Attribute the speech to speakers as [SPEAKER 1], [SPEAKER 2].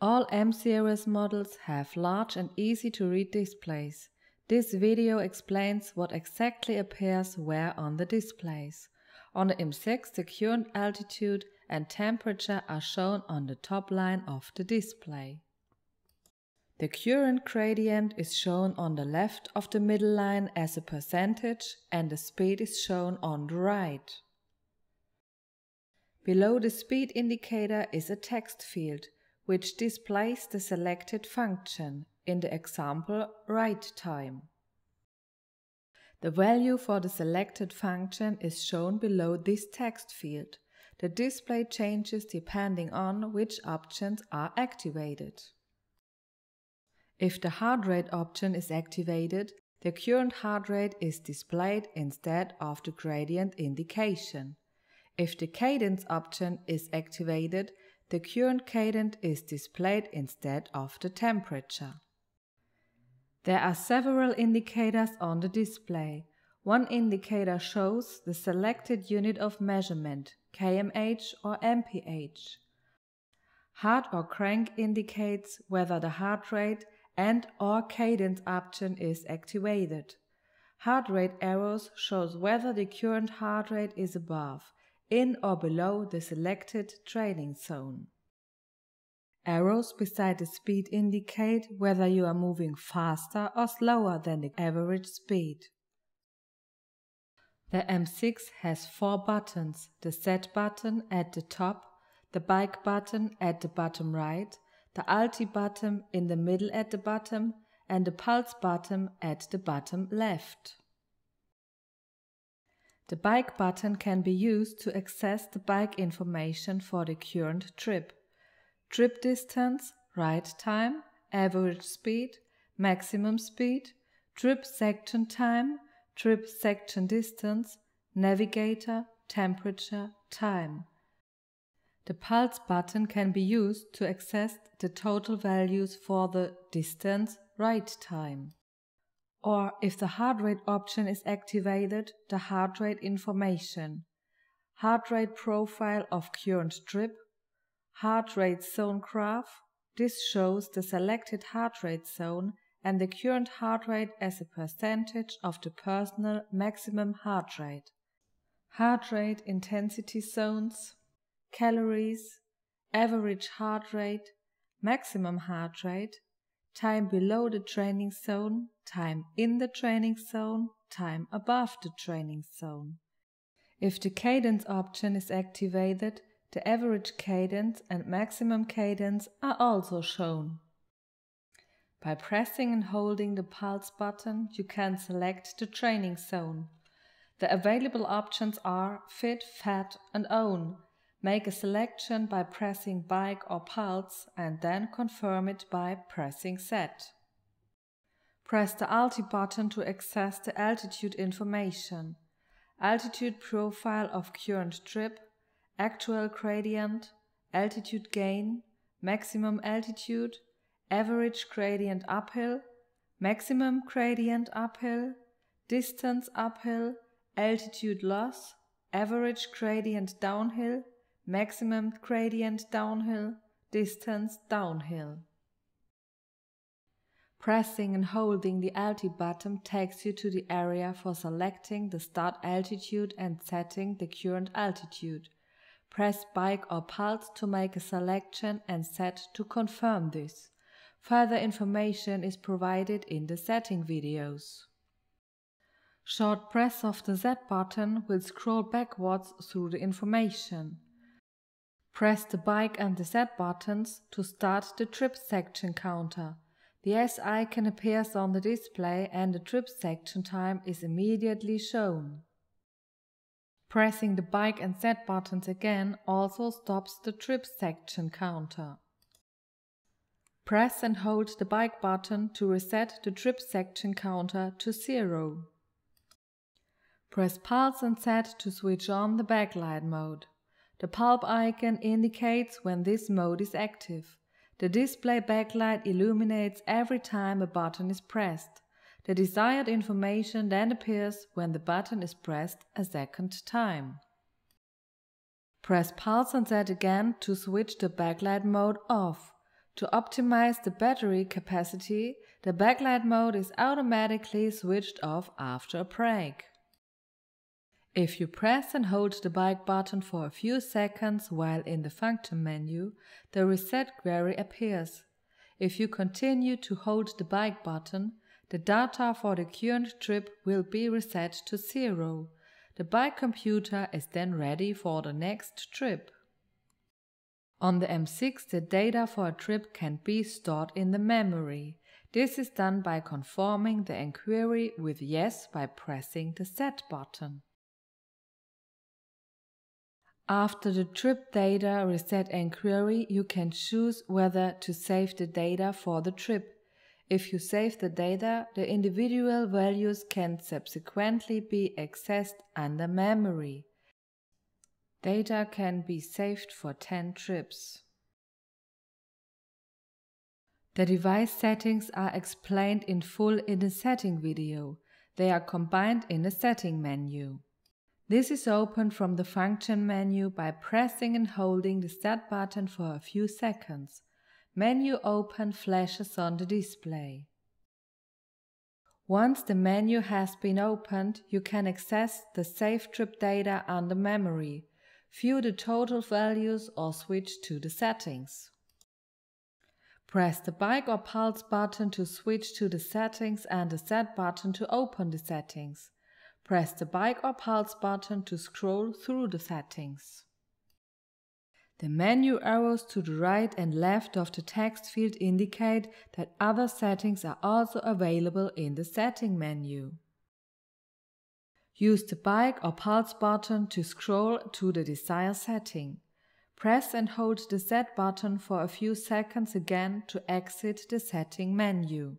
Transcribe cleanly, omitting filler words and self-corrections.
[SPEAKER 1] All M-series models have large and easy to read displays. This video explains what exactly appears where on the displays. On the M6, the current, altitude and temperature are shown on the top line of the display. The current gradient is shown on the left of the middle line as a percentage and the speed is shown on the right. Below the speed indicator is a text field, which displays the selected function, in the example write time. The value for the selected function is shown below this text field. The display changes depending on which options are activated. If the heart rate option is activated, the current heart rate is displayed instead of the gradient indication. If the cadence option is activated, the current cadence is displayed instead of the temperature. There are several indicators on the display. One indicator shows the selected unit of measurement, kmh or mph. Heart or crank indicates whether the heart rate and/or cadence option is activated. Heart rate arrows shows whether the current heart rate is above, in or below the selected training zone. Arrows beside the speed indicate whether you are moving faster or slower than the average speed. The M6 has 4 buttons: the Set button at the top, the Bike button at the bottom right, the Alti button in the middle at the bottom, and the Pulse button at the bottom left. The Bike button can be used to access the bike information for the current trip. Trip distance, ride time, average speed, maximum speed, trip section time, trip section distance, navigator, temperature, time. The Pulse button can be used to access the total values for the distance, ride time. Or if the heart rate option is activated, the heart rate information, heart rate profile of current trip, heart rate zone graph. This shows the selected heart rate zone and the current heart rate as a percentage of the personal maximum heart rate. Heart rate intensity zones, calories, average heart rate, maximum heart rate, time below the training zone, time in the training zone, time above the training zone. If the cadence option is activated, the average cadence and maximum cadence are also shown. By pressing and holding the Pulse button, you can select the training zone. The available options are Fit, Fat and Own. Make a selection by pressing Bike or Pulse and then confirm it by pressing Set. Press the Alti button to access the altitude information, altitude profile of current trip, actual gradient, altitude gain, maximum altitude, average gradient uphill, maximum gradient uphill, distance uphill, altitude loss, average gradient downhill, maximum gradient downhill, distance downhill. Pressing and holding the Alti button takes you to the area for selecting the start altitude and setting the current altitude. Press Bike or Pulse to make a selection and Set to confirm this. Further information is provided in the setting videos. Short press of the Z button will scroll backwards through the information. Press the Bike and the Z buttons to start the trip section counter. The S icon appears on the display and the trip section time is immediately shown. Pressing the Bike and Z buttons again also stops the trip section counter. Press and hold the Bike button to reset the trip section counter to 0. Press Pulse and Z to switch on the backlight mode. The pulp icon indicates when this mode is active. The display backlight illuminates every time a button is pressed. The desired information then appears when the button is pressed a second time. Press Pulse and Z again to switch the backlight mode off. To optimize the battery capacity, the backlight mode is automatically switched off after a brake. If you press and hold the bike button for a few seconds while in the function menu, the reset query appears. If you continue to hold the bike button, the data for the current trip will be reset to 0. The bike computer is then ready for the next trip. On the M6, the data for a trip can be stored in the memory. This is done by confirming the inquiry with yes by pressing the Set button. After the trip data reset inquiry, you can choose whether to save the data for the trip. If you save the data, the individual values can subsequently be accessed under memory. Data can be saved for 10 trips. The device settings are explained in full in the setting video. They are combined in the setting menu. This is opened from the function menu by pressing and holding the Set button for a few seconds. Menu Open flashes on the display. Once the menu has been opened, you can access the saved trip data under memory, view the total values or switch to the settings. Press the bike or pulse button to switch to the settings and the Set button to open the settings. Press the bike or pulse button to scroll through the settings. The menu arrows to the right and left of the text field indicate that other settings are also available in the setting menu. Use the bike or pulse button to scroll to the desired setting. Press and hold the Set button for a few seconds again to exit the setting menu.